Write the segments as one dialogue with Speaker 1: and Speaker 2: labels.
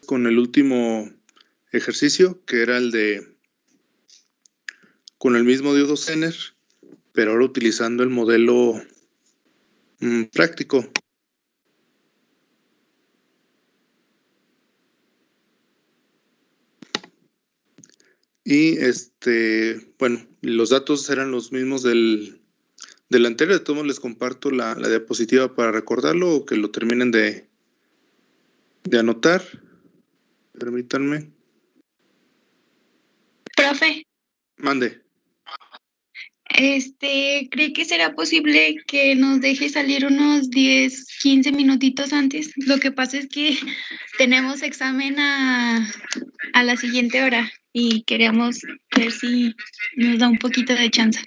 Speaker 1: con el último ejercicio, que era el de con el mismo diodo Zener, pero ahora utilizando el modelo práctico. Y bueno, los datos eran los mismos del anterior. De todos modos les comparto la diapositiva para recordarlo o que lo terminen de anotar. Permítanme.
Speaker 2: Profe.
Speaker 1: Mande.
Speaker 2: ¿Cree que será posible que nos deje salir unos 10, 15 minutitos antes? Lo que pasa es que tenemos examen a la siguiente hora y queríamos ver si nos da un poquito de chance.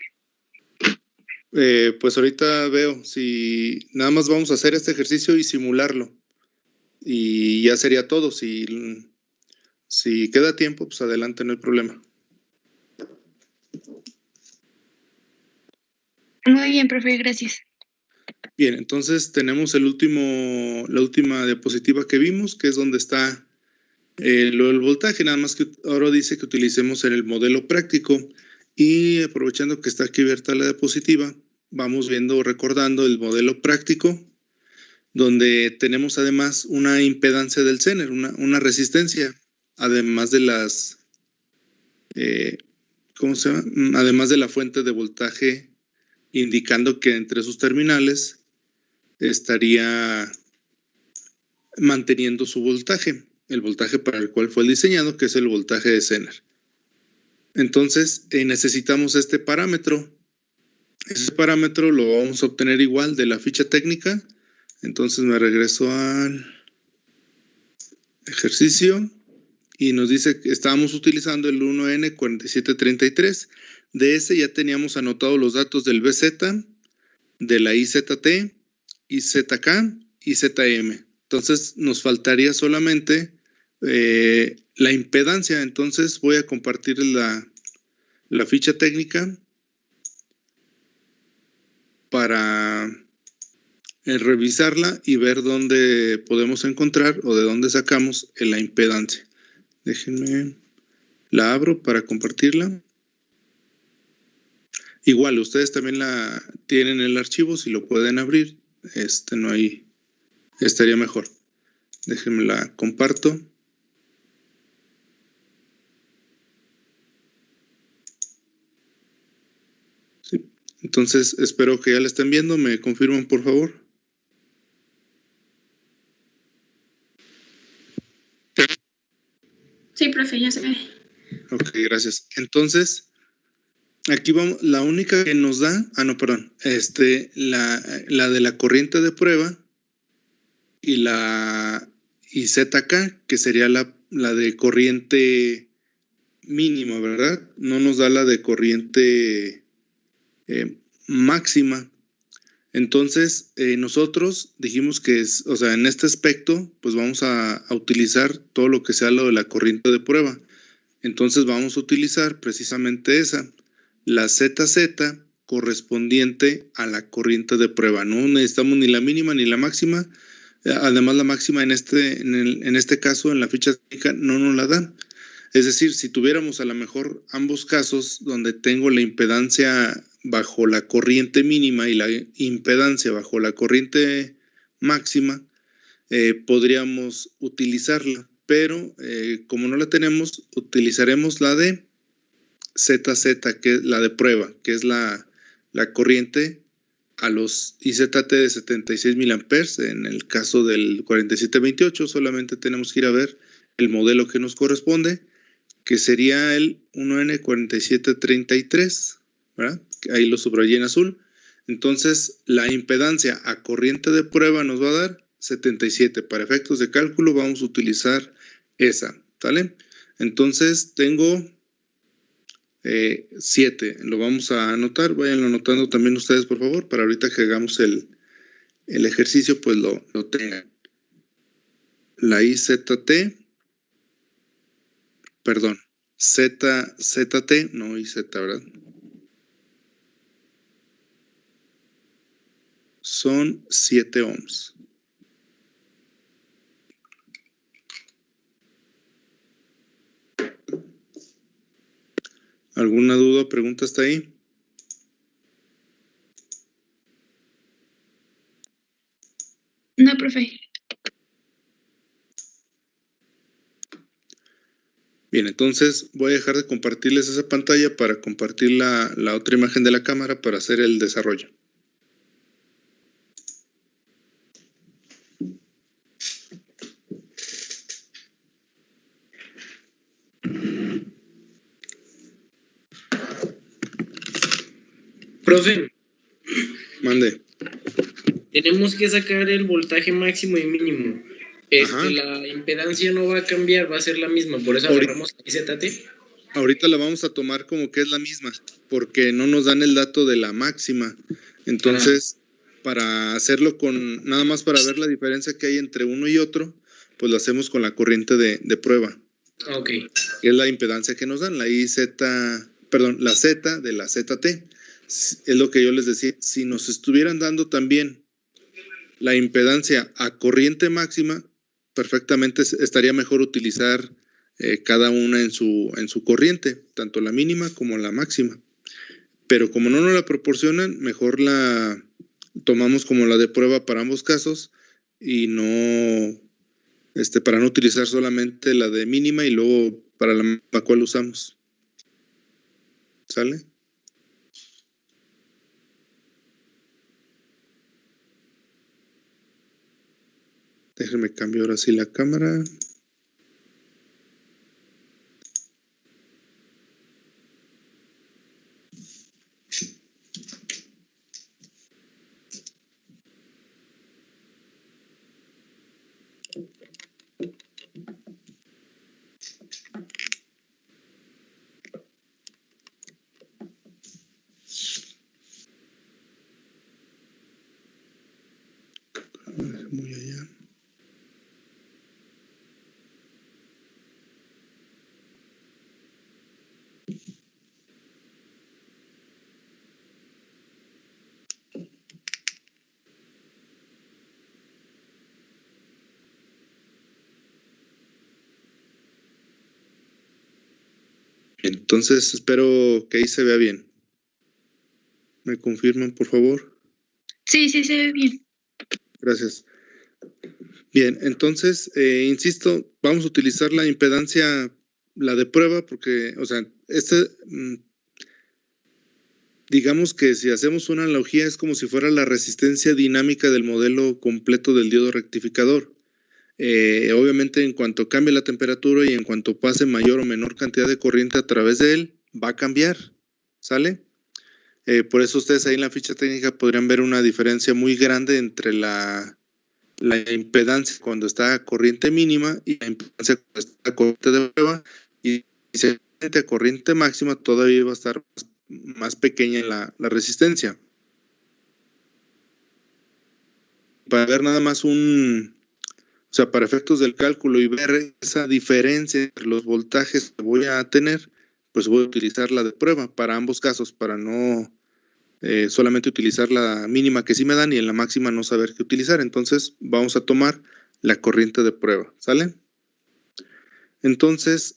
Speaker 1: Pues ahorita veo si nada más vamos a hacer este ejercicio y simularlo. Y ya sería todo. Si queda tiempo, pues adelante, no hay problema.
Speaker 2: Muy bien, profe, gracias.
Speaker 1: Bien, entonces tenemos la última diapositiva que vimos, que es donde está lo del voltaje, nada más que ahora dice que utilicemos el modelo práctico. Y aprovechando que está aquí abierta la diapositiva, vamos recordando el modelo práctico, donde tenemos además una impedancia del Zener, una resistencia, además de las, ¿cómo se llama? Además de la fuente de voltaje, indicando que entre sus terminales estaría manteniendo su voltaje, el voltaje para el cual fue diseñado, que es el voltaje de Zener. Entonces, necesitamos este parámetro. Ese parámetro lo vamos a obtener igual de la ficha técnica. Entonces me regreso al ejercicio y nos dice que estábamos utilizando el 1N4733. De ese ya teníamos anotados los datos del BZ, de la IZT, IZK y ZM. Entonces nos faltaría solamente la impedancia. Entonces voy a compartir la ficha técnica para revisarla y ver dónde podemos encontrar o de dónde sacamos la impedancia. Déjenme, la abro para compartirla. Igual, ustedes también la tienen en el archivo, si lo pueden abrir, no hay, estaría mejor. Déjenme la comparto. Sí. Entonces, espero que ya la estén viendo. ¿Me confirman, por favor?
Speaker 2: Sí, profe, ya se ve.
Speaker 1: Ok, gracias. Entonces, aquí vamos, la única que nos da, la de la corriente de prueba y la ZK, que sería la de corriente mínima, ¿verdad? No nos da la de corriente máxima. Entonces, nosotros dijimos que en este aspecto, pues vamos a utilizar todo lo que sea lo de la corriente de prueba. Entonces vamos a utilizar precisamente esa, la ZZ correspondiente a la corriente de prueba. No necesitamos ni la mínima ni la máxima. Además, la máxima en este caso, en la ficha técnica, no nos la dan. Es decir, si tuviéramos a lo mejor ambos casos donde tengo la impedancia bajo la corriente mínima y la impedancia bajo la corriente máxima, podríamos utilizarla, pero como no la tenemos, utilizaremos la de ZZ, que es la de prueba, que es la corriente a los IZT de 76 miliamperes. En el caso del 4728 solamente tenemos que ir a ver el modelo que nos corresponde, que sería el 1N4733, ¿verdad? Ahí lo subrayé en azul. Entonces, la impedancia a corriente de prueba nos va a dar 77. Para efectos de cálculo vamos a utilizar esa, ¿vale? Entonces, tengo 7. Lo vamos a anotar. Vayan anotando también ustedes, por favor, para ahorita que hagamos el ejercicio, pues lo tengan. La IZT, perdón, ZT, no IZ, ¿verdad? Son 7 ohms. ¿Alguna duda o pregunta hasta ahí?
Speaker 2: No, profe.
Speaker 1: Bien, entonces voy a dejar de compartirles esa pantalla para compartir la otra imagen de la cámara para hacer el desarrollo.
Speaker 3: Profe,
Speaker 1: Mande.
Speaker 3: tenemos que sacar el voltaje máximo y mínimo.
Speaker 1: Ajá.
Speaker 3: La impedancia no va a cambiar, va a ser la misma, por eso agarramos la IZT.
Speaker 1: Ahorita la vamos a tomar como que es la misma, porque no nos dan el dato de la máxima. Entonces, para hacerlo con, nada más para ver la diferencia que hay entre uno y otro, pues lo hacemos con la corriente de prueba.
Speaker 3: Ok.
Speaker 1: Que es la impedancia que nos dan, la la Z de la ZT. Es lo que yo les decía, si nos estuvieran dando también la impedancia a corriente máxima, perfectamente estaría mejor utilizar cada una en su corriente, tanto la mínima como la máxima. Pero como no nos la proporcionan, mejor la tomamos como la de prueba para ambos casos y no, para no utilizar solamente la de mínima y luego para la cual usamos. ¿Sale? Déjenme cambiar ahora sí la cámara. Muy allá. Entonces espero que ahí se vea bien. ¿Me confirman, por favor?
Speaker 2: Sí, sí se ve bien.
Speaker 1: Gracias. Bien, entonces, insisto, vamos a utilizar la impedancia, la de prueba, porque, o sea, digamos que si hacemos una analogía es como si fuera la resistencia dinámica del modelo completo del diodo rectificador. Obviamente, en cuanto cambie la temperatura y en cuanto pase mayor o menor cantidad de corriente a través de él, va a cambiar, ¿sale? Por eso ustedes ahí en la ficha técnica podrían ver una diferencia muy grande entre la impedancia cuando está a corriente mínima y la impedancia cuando está a corriente de prueba, y si a corriente máxima todavía va a estar más pequeña en la resistencia. Para ver nada más o sea, para efectos del cálculo y ver esa diferencia entre los voltajes que voy a tener, pues voy a utilizar la de prueba para ambos casos, para no solamente utilizar la mínima que sí me dan y en la máxima no saber qué utilizar. Entonces vamos a tomar la corriente de prueba, ¿sale? Entonces,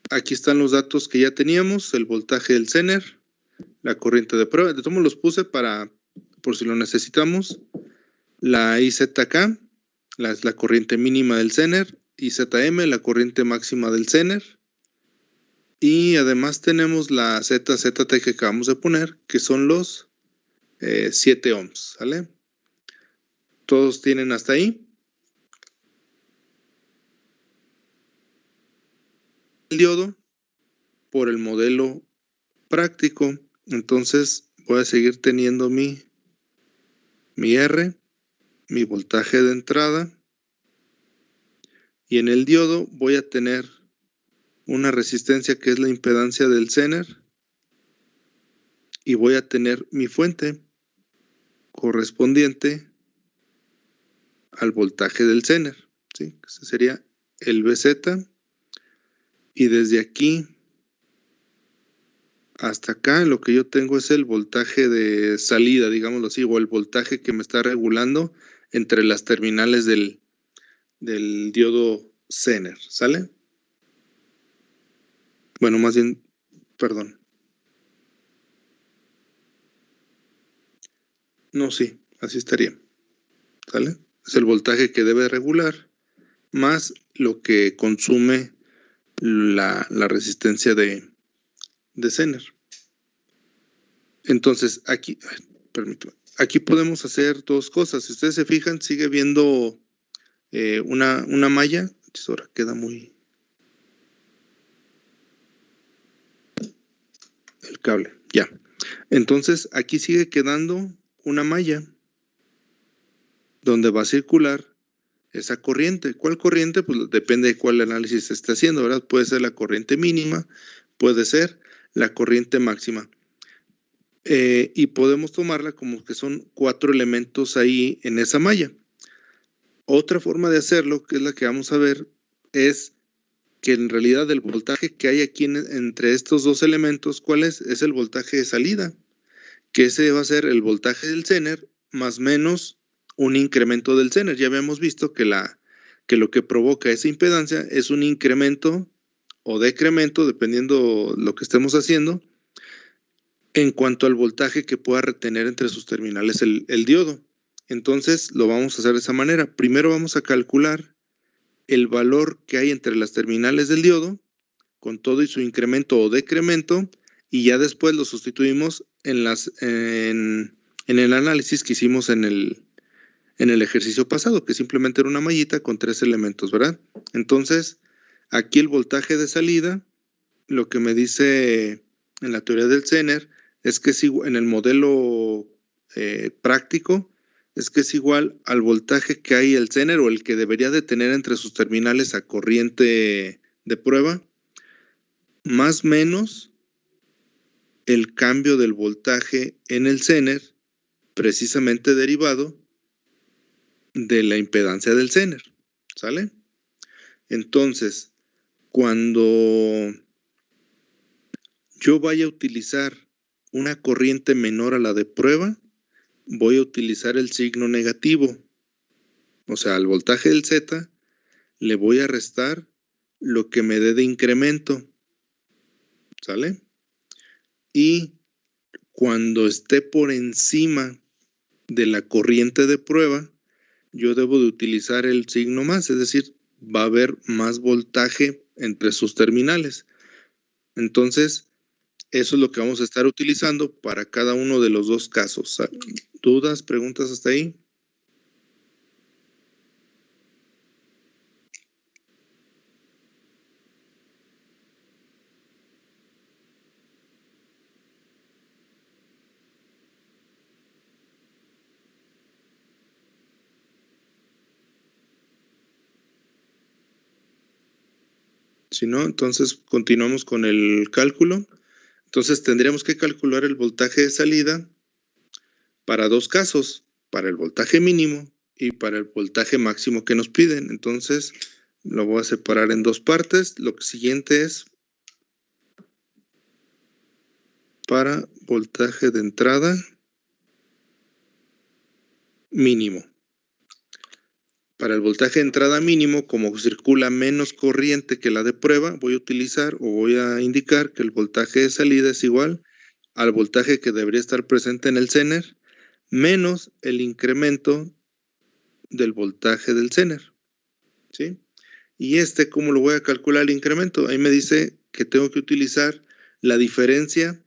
Speaker 1: aquí están los datos que ya teníamos, el voltaje del Zener, la corriente de prueba. De todos modos los puse por si lo necesitamos. La IZK, la corriente mínima del Zener, IZM, la corriente máxima del Zener. Y además tenemos la ZZT que acabamos de poner, que son los 7 ohms, ¿sale? ¿Todos tienen hasta ahí? El diodo por el modelo práctico, entonces voy a seguir teniendo mi R, mi voltaje de entrada, y en el diodo voy a tener una resistencia que es la impedancia del Zener, y voy a tener mi fuente correspondiente al voltaje del Zener, ¿sí? Ese sería el BZ, y desde aquí hasta acá lo que yo tengo es el voltaje de salida, digámoslo así, o el voltaje que me está regulando entre las terminales del diodo Zener, ¿sale? Bueno, más bien perdón. No, sí, así estaría. ¿Sale? Es el voltaje que debe regular más lo que consume la resistencia de Zener. Entonces, aquí, permítame, aquí podemos hacer dos cosas. Si ustedes se fijan, sigue viendo una malla. Ahora queda muy... El cable, ya. Entonces, aquí sigue quedando una malla donde va a circular esa corriente. ¿Cuál corriente? Pues depende de cuál análisis se esté haciendo, ¿verdad? Puede ser la corriente mínima, puede ser la corriente máxima. Y podemos tomarla como que son 4 elementos ahí en esa malla. Otra forma de hacerlo, que es la que vamos a ver, es que en realidad el voltaje que hay aquí entre estos dos elementos, ¿cuál es? Es el voltaje de salida, que ese va a ser el voltaje del Zener más menos un incremento del Zener. Ya habíamos visto que lo que provoca esa impedancia es un incremento o decremento, dependiendo lo que estemos haciendo, en cuanto al voltaje que pueda retener entre sus terminales el diodo. Entonces lo vamos a hacer de esa manera. Primero vamos a calcular el valor que hay entre las terminales del diodo, con todo y su incremento o decremento, y ya después lo sustituimos en el análisis que hicimos en el ejercicio pasado, que simplemente era una mallita con 3 elementos, ¿verdad? Entonces, aquí el voltaje de salida, lo que me dice en la teoría del Zener, es que es igual, en el modelo práctico, es que es igual al voltaje que hay el Zener o el que debería de tener entre sus terminales a corriente de prueba, más menos el cambio del voltaje en el Zener, precisamente derivado de la impedancia del Zener, ¿sale? Entonces, cuando yo vaya a utilizar una corriente menor a la de prueba, voy a utilizar el signo negativo. O sea, al voltaje del Z le voy a restar lo que me dé de incremento, ¿sale? Y cuando esté por encima de la corriente de prueba, yo debo de utilizar el signo más, es decir, va a haber más voltaje entre sus terminales. Entonces, eso es lo que vamos a estar utilizando para cada uno de los dos casos. ¿Dudas, preguntas hasta ahí? Si no, entonces continuamos con el cálculo. Entonces tendríamos que calcular el voltaje de salida para dos casos, para el voltaje mínimo y para el voltaje máximo que nos piden. Entonces lo voy a separar en dos partes. Lo siguiente es para voltaje de entrada mínimo. Para el voltaje de entrada mínimo, como circula menos corriente que la de prueba, voy a utilizar o voy a indicar que el voltaje de salida es igual al voltaje que debería estar presente en el Zener menos el incremento del voltaje del Zener, ¿sí? Y ¿cómo lo voy a calcular el incremento? Ahí me dice que tengo que utilizar la diferencia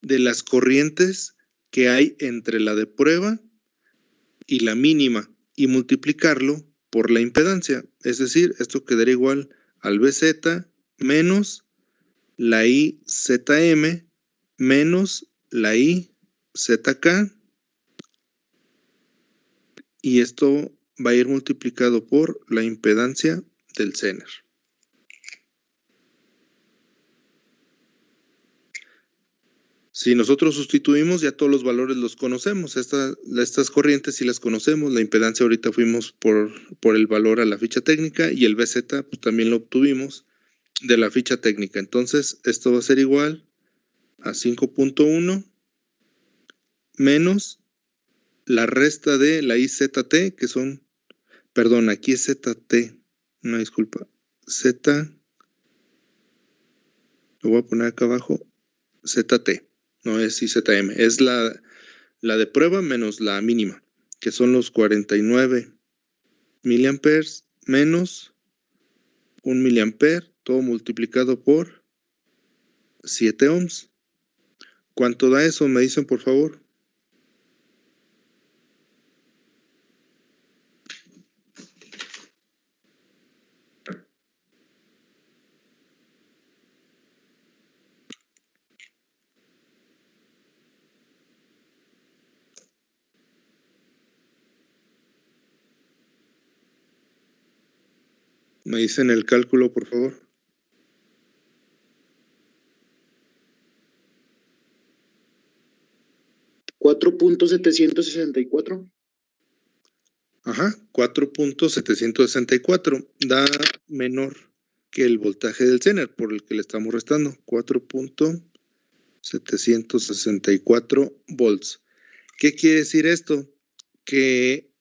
Speaker 1: de las corrientes que hay entre la de prueba y la mínima y multiplicarlo por la impedancia. Es decir, esto quedaría igual al BZ menos la IZM menos la IZK, y esto va a ir multiplicado por la impedancia del Zener. Si nosotros sustituimos, ya todos los valores los conocemos. Estas corrientes sí las conocemos. La impedancia ahorita fuimos por el valor a la ficha técnica y el BZ pues, también lo obtuvimos de la ficha técnica. Entonces, esto va a ser igual a 5.1 menos la resta de la IZT, que son, perdón, aquí es ZT, no, disculpa, Z, lo voy a poner acá abajo, ZT, no es IZM, es la de prueba menos la mínima, que son los 49 miliamperes menos 1 miliampere, todo multiplicado por 7 ohms. ¿Cuánto da eso? Me dicen, por favor. Me dicen el cálculo, por favor.
Speaker 4: $4.764.
Speaker 1: Ajá, 4.764. Da menor que el voltaje del Zener, por el que le estamos restando. 4.764 volts. ¿Qué quiere decir esto? Que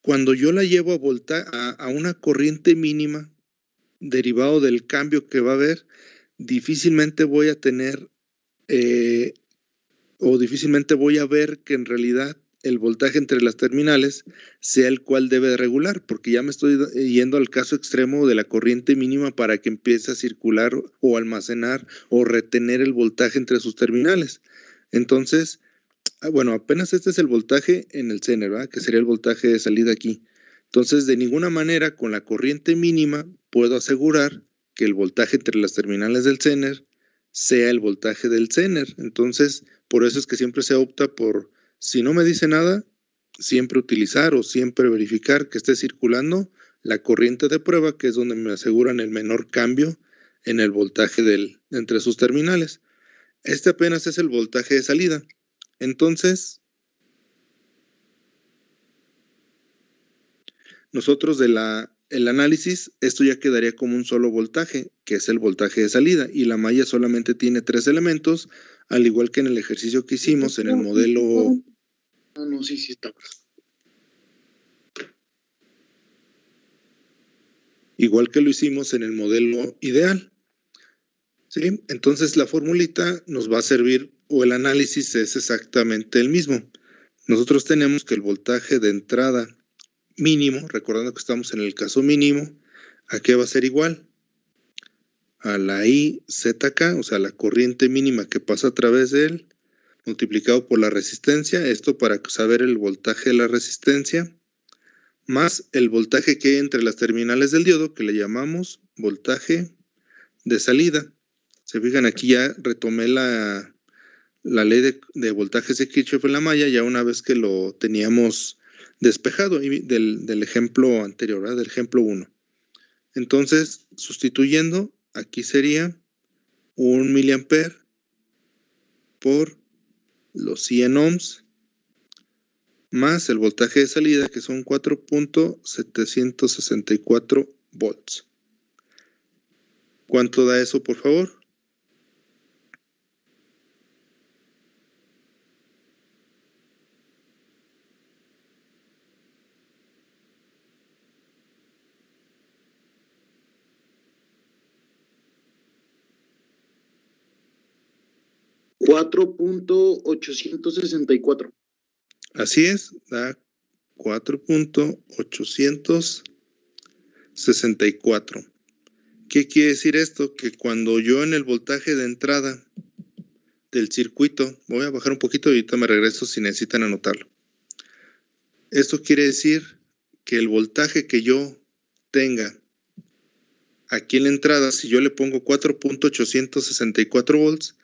Speaker 1: cuando yo la llevo a una corriente mínima, derivado del cambio que va a haber, difícilmente voy a tener o difícilmente voy a ver que en realidad el voltaje entre las terminales sea el cual debe de regular, porque ya me estoy yendo al caso extremo de la corriente mínima para que empiece a circular o almacenar o retener el voltaje entre sus terminales. Entonces, bueno, apenas este es el voltaje en el Zener, ¿verdad? Que sería el voltaje de salida aquí. Entonces, de ninguna manera con la corriente mínima puedo asegurar que el voltaje entre las terminales del Zener sea el voltaje del Zener. Entonces, por eso es que siempre se opta por, si no me dice nada, siempre utilizar o siempre verificar que esté circulando la corriente de prueba, que es donde me aseguran el menor cambio en el voltaje entre sus terminales. Este apenas es el voltaje de salida. Entonces, nosotros el análisis, esto ya quedaría como un solo voltaje, que es el voltaje de salida, y la malla solamente tiene 3 elementos, al igual que en el ejercicio que hicimos en el modelo.
Speaker 4: No, sí está.
Speaker 1: Igual que lo hicimos en el modelo ideal. ¿Sí? Entonces la formulita nos va a servir, o el análisis es exactamente el mismo. Nosotros tenemos que el voltaje de entrada mínimo, recordando que estamos en el caso mínimo, ¿a qué va a ser igual? A la IZK, o sea, la corriente mínima que pasa a través de él, multiplicado por la resistencia, esto para saber el voltaje de la resistencia, más el voltaje que hay entre las terminales del diodo, que le llamamos voltaje de salida. Se fijan, aquí ya retomé la ley de voltajes de Kirchhoff en la malla, ya una vez que lo teníamos despejado del ejemplo anterior, ¿verdad? Del ejemplo 1. Entonces, sustituyendo, aquí sería 1 miliampere por los 100 ohms más el voltaje de salida, que son 4.764 volts. ¿Cuánto da eso, por favor?
Speaker 4: $4.864.
Speaker 1: Así es, da 4.864. ¿Qué quiere decir esto? Que cuando yo en el voltaje de entrada del circuito, voy a bajar un poquito y ahorita me regreso si necesitan anotarlo. Esto quiere decir que el voltaje que yo tenga aquí en la entrada, si yo le pongo 4.864 volts,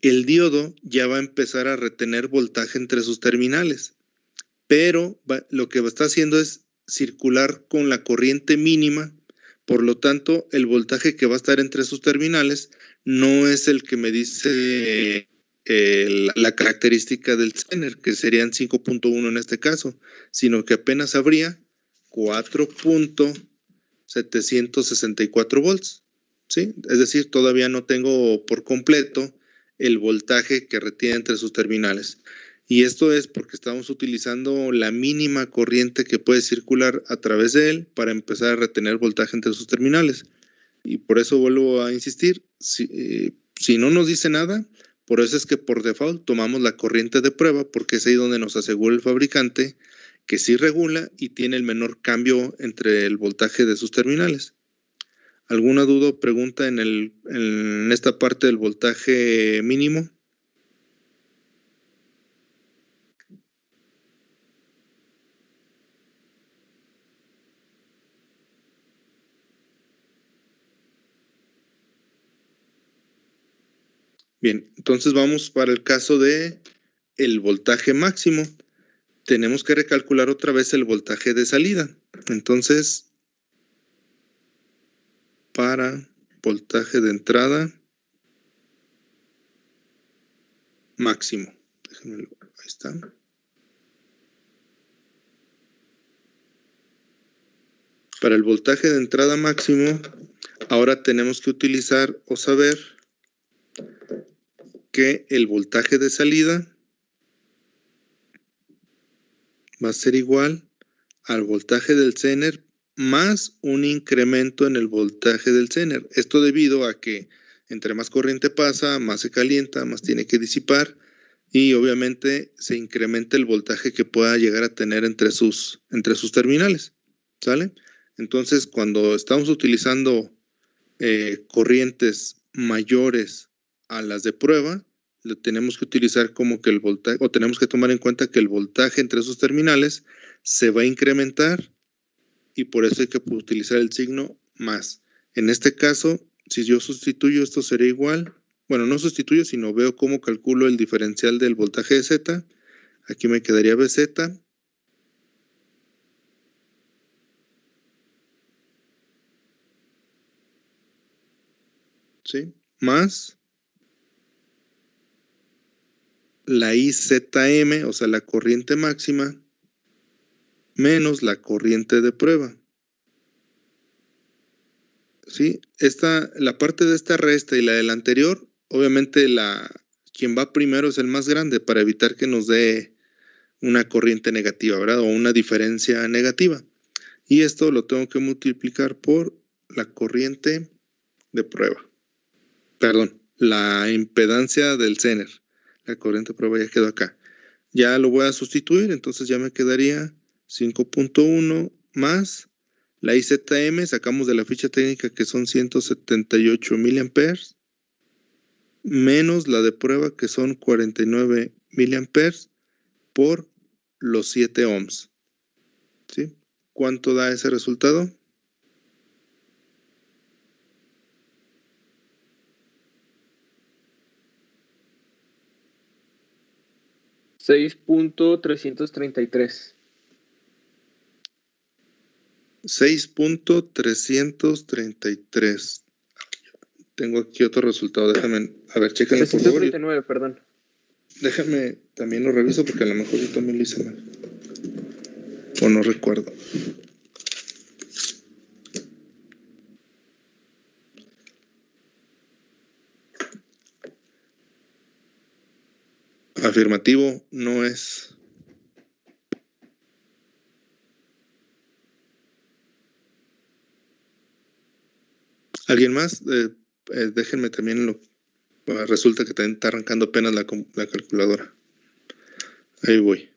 Speaker 1: el diodo ya va a empezar a retener voltaje entre sus terminales. Pero lo que está haciendo es circular con la corriente mínima, por lo tanto, el voltaje que va a estar entre sus terminales no es el que me dice la característica del Zener, que serían 5.1 en este caso, sino que apenas habría 4.764 volts, ¿sí? Es decir, todavía no tengo por completo el voltaje que retiene entre sus terminales. Y esto es porque estamos utilizando la mínima corriente que puede circular a través de él para empezar a retener voltaje entre sus terminales. Y por eso vuelvo a insistir, si no nos dice nada, por eso es que por default tomamos la corriente de prueba, porque es ahí donde nos asegura el fabricante que sí regula y tiene el menor cambio entre el voltaje de sus terminales. ¿Alguna duda o pregunta en esta parte del voltaje mínimo? Bien, entonces vamos para el caso de el voltaje máximo. Tenemos que recalcular otra vez el voltaje de salida. Entonces, para voltaje de entrada máximo. Déjenmelo, ahí está. Para el voltaje de entrada máximo, ahora tenemos que utilizar o saber que el voltaje de salida va a ser igual al voltaje del Zener más un incremento en el voltaje del Zener. Esto debido a que entre más corriente pasa, más se calienta, más tiene que disipar y obviamente se incrementa el voltaje que pueda llegar a tener entre sus terminales. ¿Sale? Entonces, cuando estamos utilizando corrientes mayores a las de prueba, lo tenemos que utilizar como que el voltaje, o tenemos que tomar en cuenta que el voltaje entre esos terminales se va a incrementar y por eso hay que utilizar el signo más. En este caso, si yo sustituyo, esto sería igual, bueno, no sustituyo, sino veo cómo calculo el diferencial del voltaje de Z. Aquí me quedaría BZ. ¿Sí? Más la IZM, o sea, la corriente máxima, menos la corriente de prueba. ¿Sí? La parte de esta resta y la del anterior, obviamente quien va primero es el más grande para evitar que nos dé una corriente negativa, ¿verdad? O una diferencia negativa. Y esto lo tengo que multiplicar por la corriente de prueba. Perdón, la impedancia del Zener. La corriente de prueba ya quedó acá. Ya lo voy a sustituir, entonces ya me quedaría 5.1 más la IZM, sacamos de la ficha técnica que son 178 miliamperes, menos la de prueba que son 49 miliamperes por los 7 ohms. ¿Sí? ¿Cuánto da ese resultado?
Speaker 5: $6.333.
Speaker 1: 6.333. Tengo aquí otro resultado, déjame, a ver, chéquenlo por favor.
Speaker 5: 739, perdón.
Speaker 1: Déjame, también lo reviso porque a lo mejor yo también lo hice mal. O no recuerdo. Afirmativo, no es. ¿Alguien más? Déjenme también resulta que también está arrancando apenas la calculadora. Ahí voy.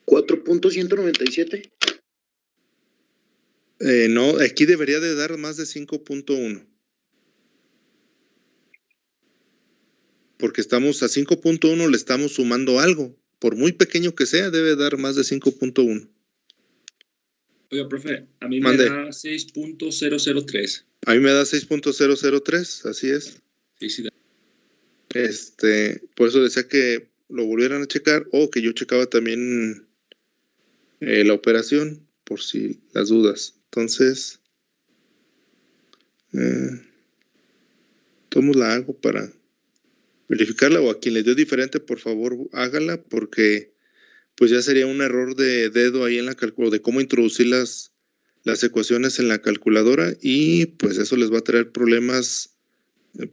Speaker 4: ¿4.197?
Speaker 1: No, aquí debería de dar más de 5.1. Porque estamos a 5.1, le estamos sumando algo. Por muy pequeño que sea, debe dar más de 5.1.
Speaker 6: Oiga, profe, a mí
Speaker 1: Mande.
Speaker 6: me da 6.003.
Speaker 1: A mí me da 6.003, así es.
Speaker 6: Sí, sí.
Speaker 1: Por eso decía que lo volvieran a checar o que yo checaba también la operación, por si las dudas. Entonces, ¿cómo la hago para verificarla? O a quien le dio diferente, por favor, hágala, porque pues ya sería un error de dedo ahí en la calculadora, de cómo introducir las ecuaciones en la calculadora y pues eso les va a traer problemas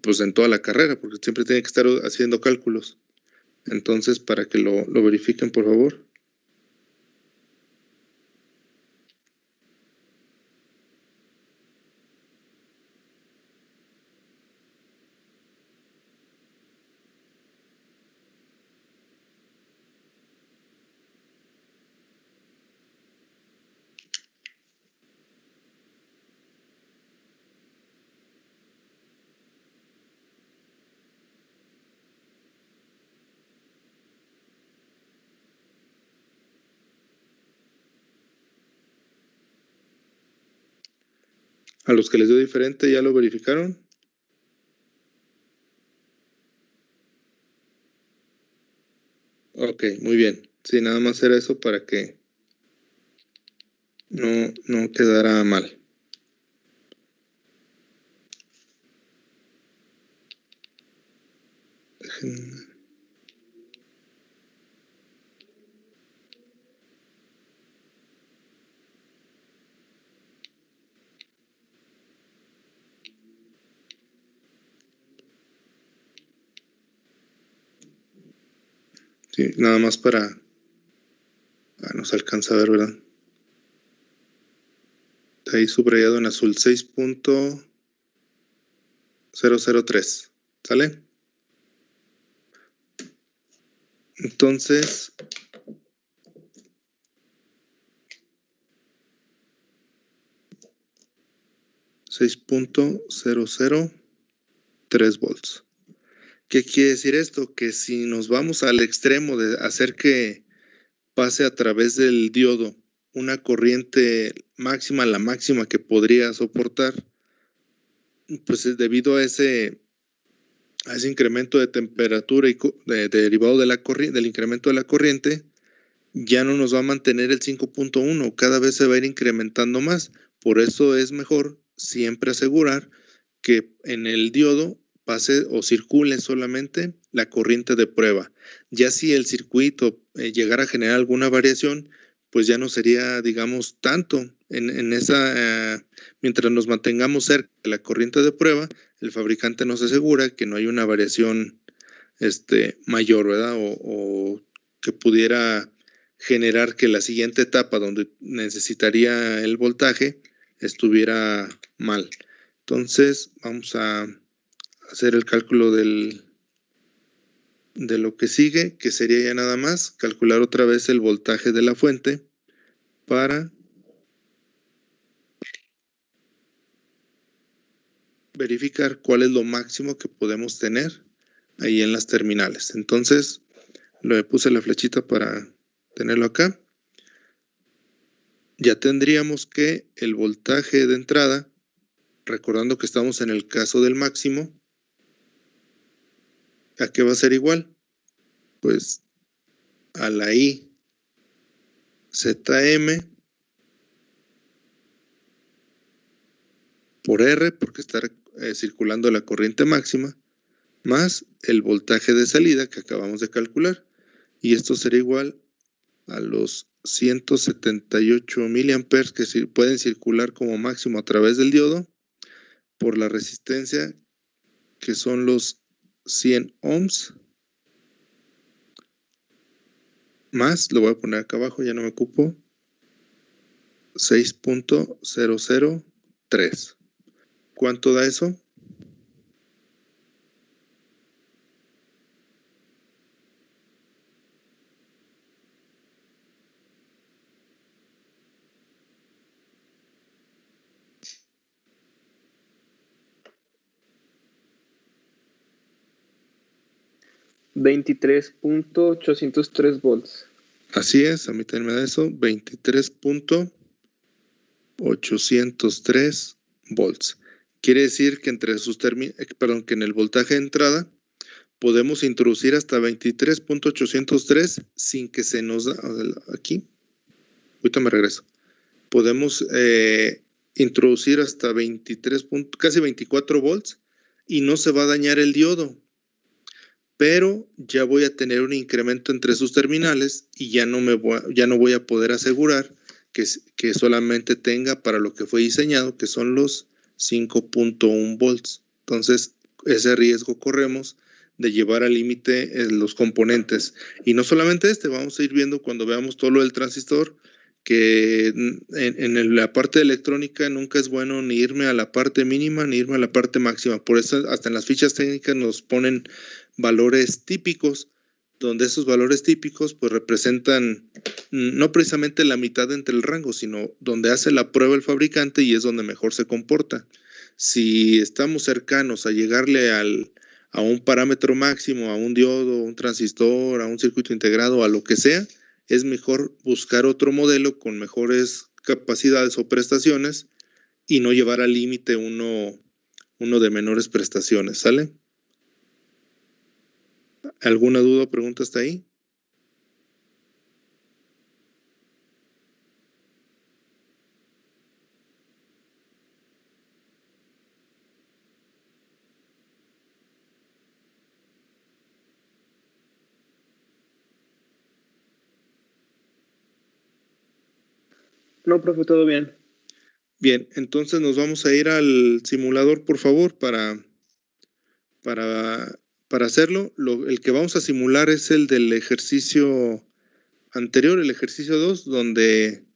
Speaker 1: pues en toda la carrera, porque siempre tiene que estar haciendo cálculos. Entonces, para que lo verifiquen, por favor. A los que les dio diferente, ¿ya lo verificaron? Ok, muy bien. Sí, nada más era eso para que no quedara mal. Sí, nada más para... no se alcanza a ver, ¿verdad? Está ahí subrayado en azul 6.003. ¿Sale? Entonces... 6.003 volts. ¿Qué quiere decir esto? Que si nos vamos al extremo de hacer que pase a través del diodo una corriente máxima, la máxima que podría soportar, pues es debido a ese incremento de temperatura y derivado de del incremento de la corriente, ya no nos va a mantener el 5.1, cada vez se va a ir incrementando más. Por eso es mejor siempre asegurar que en el diodo pase o circule solamente la corriente de prueba. Ya si el circuito llegara a generar alguna variación, pues ya no sería, digamos, tanto. Mientras nos mantengamos cerca de la corriente de prueba, el fabricante nos asegura que no hay una variación mayor, ¿verdad? O que pudiera generar que la siguiente etapa donde necesitaría el voltaje estuviera mal. Entonces vamos a hacer el cálculo de lo que sigue, que sería ya nada más calcular otra vez el voltaje de la fuente para verificar cuál es lo máximo que podemos tener ahí en las terminales. Entonces le puse la flechita para tenerlo acá. Ya tendríamos que el voltaje de entrada, recordando que estamos en el caso del máximo, ¿a qué va a ser igual? Pues a la I ZM por R, porque está circulando la corriente máxima, más el voltaje de salida que acabamos de calcular. Y esto será igual a los 178 miliamperes que pueden circular como máximo a través del diodo por la resistencia, que son los 100 ohms, más, lo voy a poner acá abajo, ya no me ocupo, 6.003. ¿Cuánto da eso?
Speaker 5: $23.803 volts.
Speaker 1: Así es, a mí también me da eso, 23.803 volts. Quiere decir que que en el voltaje de entrada podemos introducir hasta 23.803 sin que se nos da, aquí, ahorita me regreso. Podemos introducir hasta casi 24 volts y no se va a dañar el diodo. Pero ya voy a tener un incremento entre sus terminales y ya no voy a poder asegurar que solamente tenga para lo que fue diseñado, que son los 5.1 volts. Entonces, ese riesgo corremos de llevar al límite los componentes. Y no solamente vamos a ir viendo cuando veamos todo lo del transistor, que en la parte electrónica nunca es bueno ni irme a la parte mínima ni irme a la parte máxima. Por eso hasta en las fichas técnicas nos ponen valores típicos, donde esos valores típicos pues representan no precisamente la mitad entre el rango, sino donde hace la prueba el fabricante y es donde mejor se comporta. Si estamos cercanos a llegarle a un parámetro máximo, a un diodo, un transistor, a un circuito integrado, a lo que sea, es mejor buscar otro modelo con mejores capacidades o prestaciones y no llevar al límite uno de menores prestaciones, ¿sale? ¿Alguna duda o pregunta hasta ahí?
Speaker 5: No, profe, todo bien.
Speaker 1: Bien, entonces nos vamos a ir al simulador, por favor, para hacerlo. El que vamos a simular es el del ejercicio anterior, el ejercicio 2, donde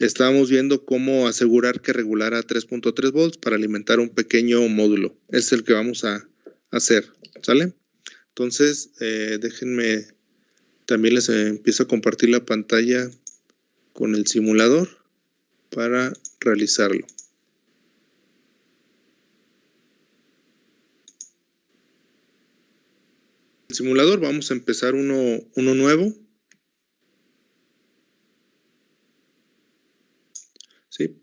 Speaker 1: estábamos viendo cómo asegurar que regulara 3.3 volts para alimentar un pequeño módulo. Es el que vamos a hacer, ¿sale? Entonces, déjenme, también les empiezo a compartir la pantalla con el simulador para realizarlo. El simulador, vamos a empezar uno nuevo. ¿Sí?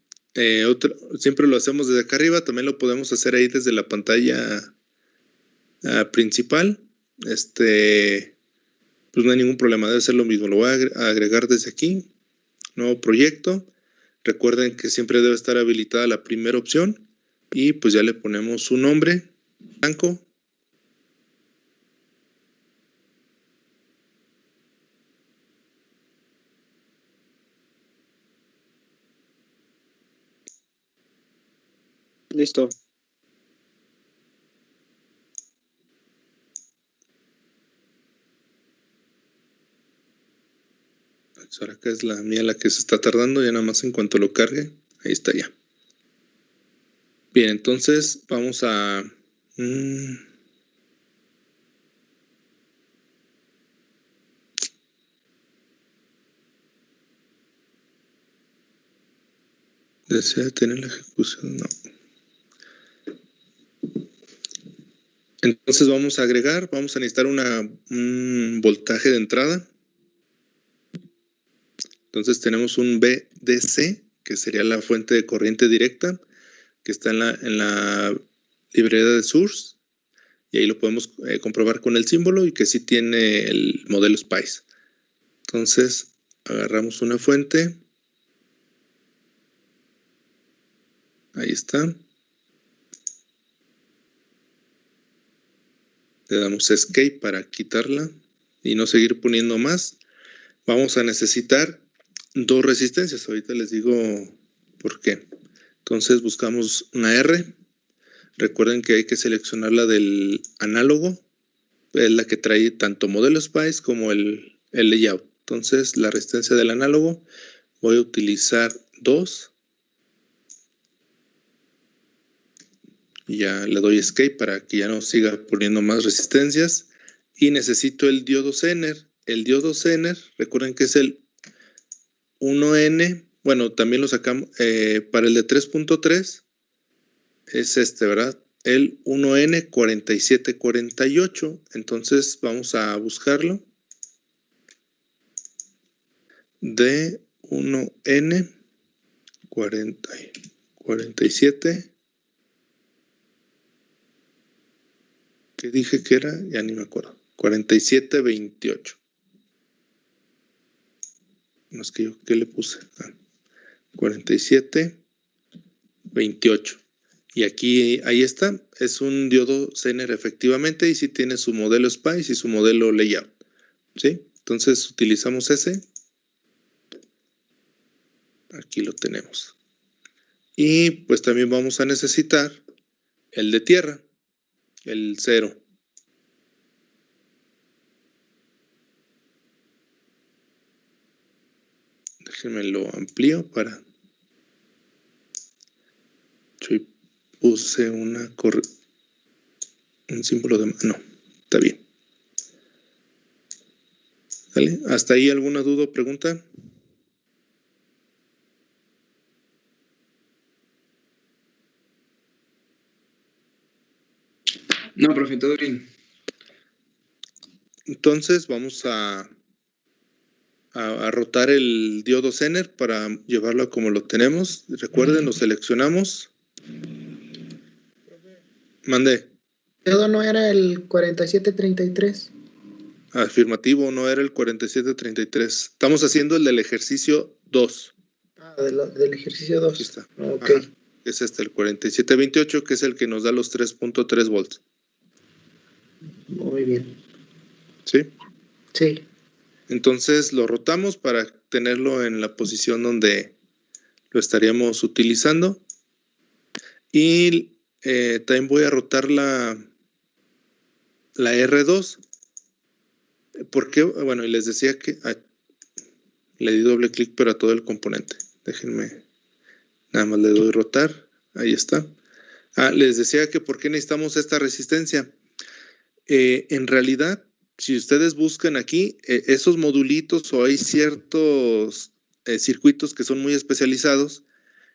Speaker 1: Siempre lo hacemos desde acá arriba, también lo podemos hacer ahí desde la pantalla principal. Pues no hay ningún problema, debe ser lo mismo. Lo voy a agregar desde aquí. Nuevo proyecto. Recuerden que siempre debe estar habilitada la primera opción. Y pues ya le ponemos su nombre, blanco.
Speaker 5: Listo.
Speaker 1: Ahora acá es la mía la que se está tardando, ya nada más en cuanto lo cargue, ahí está ya. Bien, entonces vamos a... ¿Desea tener la ejecución? No. Entonces vamos a agregar, vamos a necesitar un voltaje de entrada. Entonces tenemos un VDC, que sería la fuente de corriente directa, que está en la librería de Source. Y ahí lo podemos comprobar con el símbolo y que sí tiene el modelo SPICE. Entonces agarramos una fuente. Ahí está. Le damos Escape para quitarla y no seguir poniendo más. Vamos a necesitar 2 resistencias. Ahorita les digo por qué. Entonces buscamos una R. Recuerden que hay que seleccionar la del análogo. Es la que trae tanto modelo SPICE como el layout. Entonces la resistencia del análogo voy a utilizar 2. Y ya le doy Escape para que ya no siga poniendo más resistencias. Y necesito el diodo Zener. El diodo Zener, recuerden que es el 1N. Bueno, también lo sacamos para el de 3.3. Es ¿verdad? El 1N4748. Entonces vamos a buscarlo. De 1N47. ¿Qué dije que era? Ya ni me acuerdo. 4728. No es que yo, ¿qué le puse? 4728. Y aquí, ahí está. Es un diodo Zener efectivamente y sí tiene su modelo SPICE y su modelo layout. ¿Sí? Entonces utilizamos ese. Aquí lo tenemos. Y pues también vamos a necesitar el de tierra. el 0. Déjenme lo amplío para... Yo puse un símbolo de... No, está bien. ¿Vale? ¿Hasta ahí alguna duda o pregunta?
Speaker 6: No, profe, todo bien.
Speaker 1: Entonces vamos a rotar el diodo Zener para llevarlo como lo tenemos. Recuerden, lo seleccionamos. Mandé.
Speaker 7: ¿Diodo no era el 4733?
Speaker 1: Afirmativo, no era el 4733. Estamos haciendo el del ejercicio 2.
Speaker 7: Ah, del ejercicio 2.
Speaker 1: Aquí está.
Speaker 7: Ok.
Speaker 1: Ajá. Es el 4728, que es el que nos da los 3.3 volts.
Speaker 7: Muy bien.
Speaker 1: ¿Sí?
Speaker 7: Sí.
Speaker 1: Entonces lo rotamos para tenerlo en la posición donde lo estaríamos utilizando. Y también voy a rotar la R2. ¿Por qué? Bueno, y les decía que le di doble clic pero a todo el componente. Déjenme, nada más le doy rotar. Ahí está. Les decía que por qué necesitamos esta resistencia. En realidad, si ustedes buscan aquí, esos modulitos o hay ciertos circuitos que son muy especializados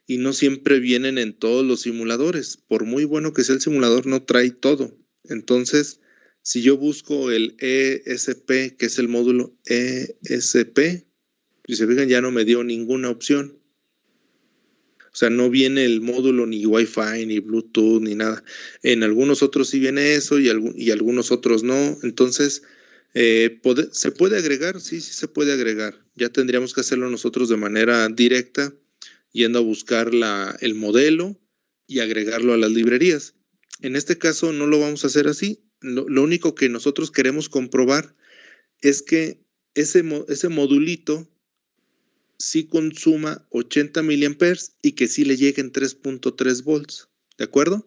Speaker 1: y no siempre vienen en todos los simuladores. Por muy bueno que sea el simulador, no trae todo. Entonces, si yo busco el ESP, que es el módulo ESP, si se fijan, ya no me dio ninguna opción. O sea, no viene el módulo ni Wi-Fi, ni Bluetooth, ni nada. En algunos otros sí viene eso y algunos otros no. Entonces, ¿se puede agregar? Sí, sí se puede agregar. Ya tendríamos que hacerlo nosotros de manera directa, yendo a buscar el modelo y agregarlo a las librerías. En este caso no lo vamos a hacer así. Lo único que nosotros queremos comprobar es que ese modulito sí consuma 80 miliamperes y que sí le lleguen 3.3 volts. ¿De acuerdo?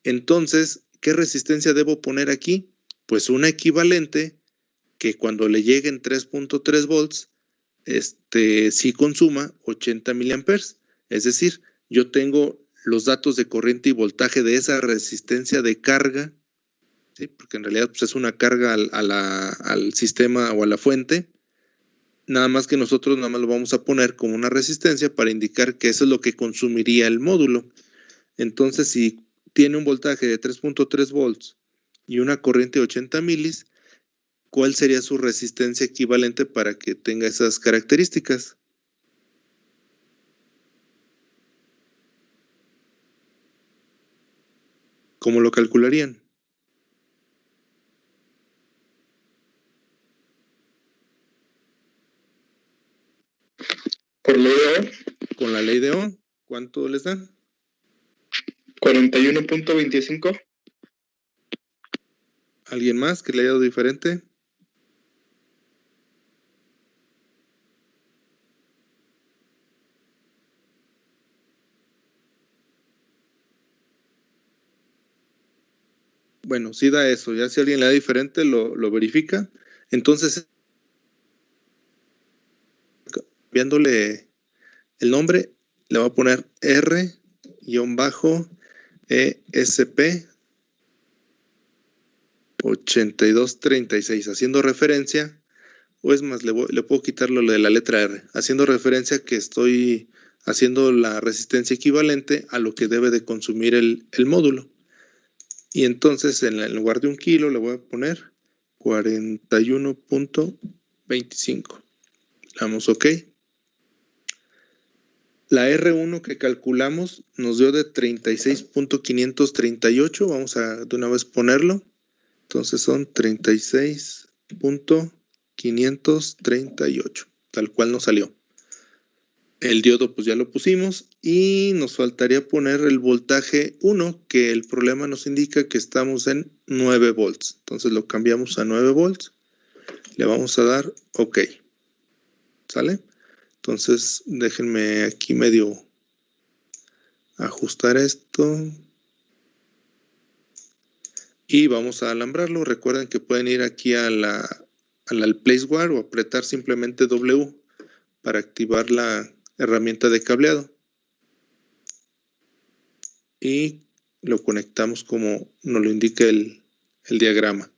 Speaker 1: Entonces, ¿qué resistencia debo poner aquí? Pues una equivalente que cuando le lleguen 3.3 volts, sí consuma 80 miliamperes. Es decir, yo tengo los datos de corriente y voltaje de esa resistencia de carga, ¿sí? Porque en realidad pues, es una carga al sistema o a la fuente. Nada más que nosotros nada más lo vamos a poner como una resistencia para indicar que eso es lo que consumiría el módulo. Entonces, si tiene un voltaje de 3.3 volts y una corriente de 80 milis, ¿cuál sería su resistencia equivalente para que tenga esas características? ¿Cómo lo calcularían?
Speaker 5: Por ley de Ohm,
Speaker 1: Con la ley de Ohm, ¿cuánto les dan?
Speaker 5: 41.25.
Speaker 1: ¿Alguien más que le haya dado diferente? Bueno, sí da eso. Ya si alguien le da diferente, lo verifica. Entonces, cambiándole el nombre, le voy a poner R-ESP 8236, haciendo referencia, o es más, le puedo quitar lo de la letra R, haciendo referencia que estoy haciendo la resistencia equivalente a lo que debe de consumir el módulo. Y entonces, en lugar de 1 kilo, le voy a poner 41.25. Le damos OK. La R1 que calculamos nos dio de 36.538. Vamos a de una vez ponerlo. Entonces son 36.538, tal cual nos salió. El diodo pues ya lo pusimos y nos faltaría poner el voltaje 1, que el problema nos indica que estamos en 9 volts. Entonces lo cambiamos a 9 volts. Le vamos a dar OK. ¿Sale? Entonces déjenme aquí medio ajustar esto. y vamos a alambrarlo. Recuerden que pueden ir aquí al placeware o apretar simplemente W para activar la herramienta de cableado. Y lo conectamos como nos lo indica el diagrama.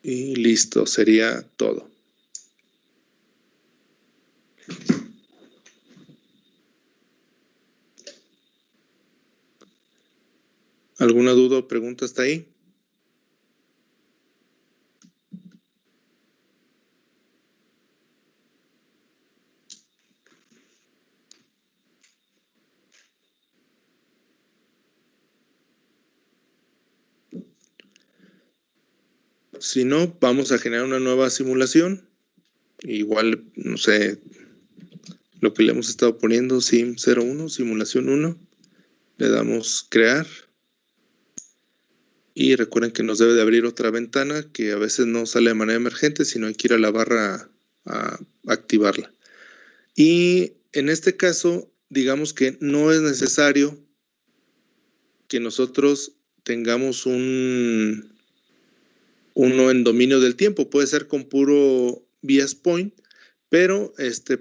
Speaker 1: Y listo, sería todo. ¿Alguna duda o pregunta hasta ahí? Si no, vamos a generar una nueva simulación. Igual, no sé, lo que le hemos estado poniendo, sim 01, simulación 1. Le damos crear. Y recuerden que nos debe de abrir otra ventana que a veces no sale de manera emergente, sino hay que ir a la barra a activarla. Y en este caso, digamos que no es necesario que nosotros tengamos uno en dominio del tiempo. Puede ser con puro VS Point, pero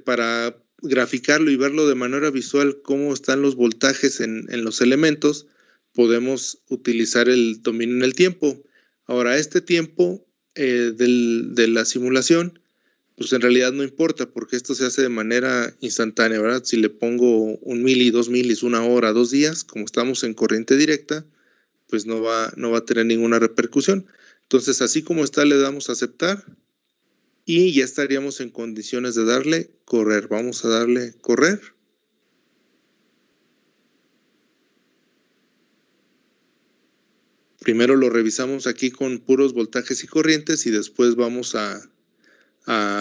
Speaker 1: para graficarlo y verlo de manera visual cómo están los voltajes en los elementos, podemos utilizar el dominio en el tiempo. Ahora, este tiempo de la simulación, pues en realidad no importa, porque esto se hace de manera instantánea, ¿verdad? Si le pongo 1 mili, 2 milis, 1 hora, 2 días, como estamos en corriente directa, pues no va a tener ninguna repercusión. Entonces, así como está, le damos a aceptar y ya estaríamos en condiciones de darle correr. Vamos a darle correr. Primero lo revisamos aquí con puros voltajes y corrientes y después vamos a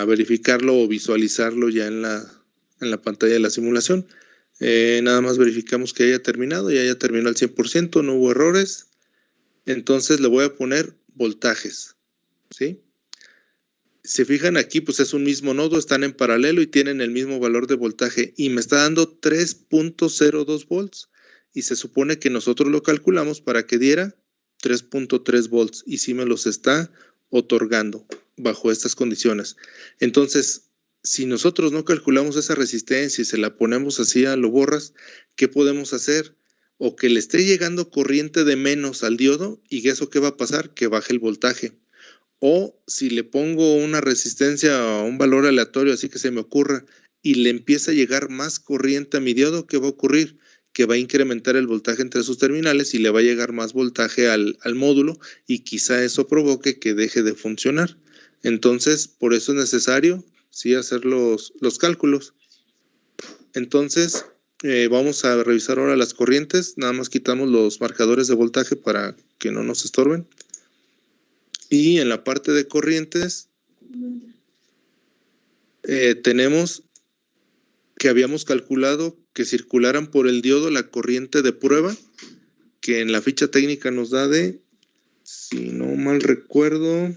Speaker 1: verificarlo o visualizarlo ya en la pantalla de la simulación. Nada más verificamos que haya terminado, ya terminó al 100%, no hubo errores. Entonces le voy a poner voltajes, ¿sí? Se fijan aquí, pues es un mismo nodo, están en paralelo y tienen el mismo valor de voltaje y me está dando 3.02 volts y se supone que nosotros lo calculamos para que diera 3.3 volts y sí me los está otorgando bajo estas condiciones. Entonces, si nosotros no calculamos esa resistencia y se la ponemos así a lo borras, ¿qué podemos hacer? O que le esté llegando corriente de menos al diodo y eso ¿qué va a pasar? Que baje el voltaje. O si le pongo una resistencia a un valor aleatorio, así que se me ocurra, y le empieza a llegar más corriente a mi diodo, ¿qué va a ocurrir? Que va a incrementar el voltaje entre sus terminales y le va a llegar más voltaje al módulo y quizá eso provoque que deje de funcionar. Entonces, por eso es necesario, sí, hacer los cálculos. Entonces, vamos a revisar ahora las corrientes. Nada más quitamos los marcadores de voltaje para que no nos estorben. Y en la parte de corrientes, tenemos que habíamos calculado que circularan por el diodo la corriente de prueba, que en la ficha técnica nos da de, si no mal recuerdo,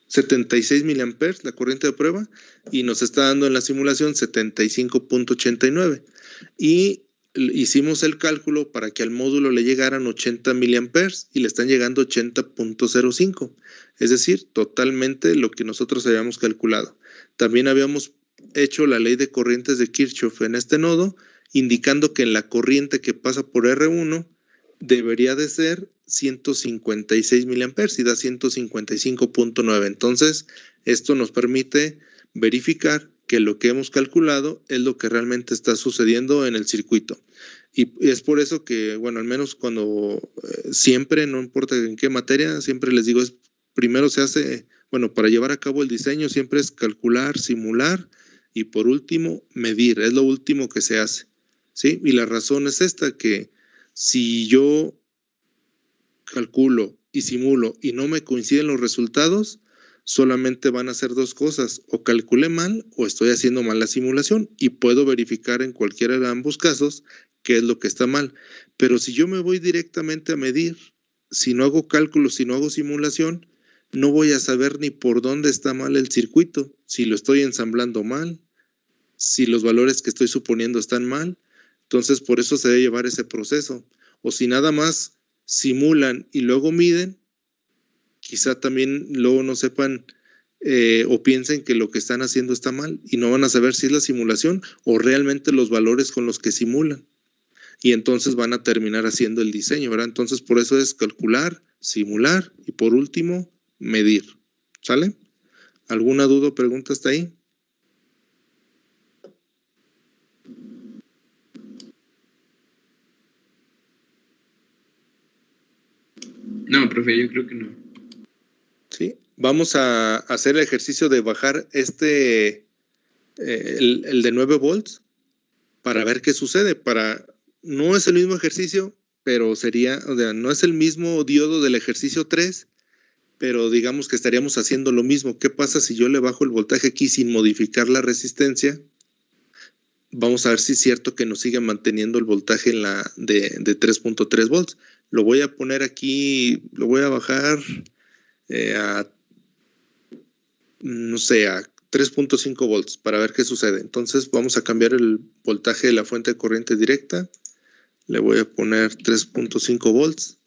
Speaker 1: 76 miliamperes la corriente de prueba, y nos está dando en la simulación 75.89. Y hicimos el cálculo para que al módulo le llegaran 80 miliamperes y le están llegando 80.05. Es decir, totalmente lo que nosotros habíamos calculado. También habíamos hecho la ley de corrientes de Kirchhoff en este nodo, indicando que en la corriente que pasa por R1 debería de ser 156 miliamperes y da 155.9. Entonces, esto nos permite verificar que lo que hemos calculado es lo que realmente está sucediendo en el circuito. Y es por eso que, bueno, al menos cuando siempre, no importa en qué materia, siempre les digo, primero se hace, bueno, para llevar a cabo el diseño siempre es calcular, simular y por último medir, es lo último que se hace, ¿sí? Y la razón es esta, que si yo calculo y simulo y no me coinciden los resultados, solamente van a ser dos cosas, o calculé mal o estoy haciendo mal la simulación y puedo verificar en cualquiera de ambos casos qué es lo que está mal. Pero si yo me voy directamente a medir, si no hago cálculos, si no hago simulación, no voy a saber ni por dónde está mal el circuito, si lo estoy ensamblando mal, si los valores que estoy suponiendo están mal. Entonces, por eso se debe llevar ese proceso. O si nada más simulan y luego miden, quizá también luego no sepan o piensen que lo que están haciendo está mal y no van a saber si es la simulación o realmente los valores con los que simulan. Y entonces van a terminar haciendo el diseño, ¿verdad? Entonces, por eso es calcular, simular y por último, medir. ¿Sale? ¿Alguna duda o pregunta hasta ahí?
Speaker 6: No, profe, yo creo que no.
Speaker 1: Sí. Vamos a hacer el ejercicio de bajar el de 9 volts para ver qué sucede. No es el mismo ejercicio, pero sería, o sea, no es el mismo diodo del ejercicio 3, pero digamos que estaríamos haciendo lo mismo. ¿Qué pasa si yo le bajo el voltaje aquí sin modificar la resistencia? Vamos a ver si es cierto que nos sigue manteniendo el voltaje en la de 3.3 volts. Lo voy a poner aquí, lo voy a bajar no sé, a 3.5 volts para ver qué sucede. Entonces vamos a cambiar el voltaje de la fuente de corriente directa. Le voy a poner 3.5 volts.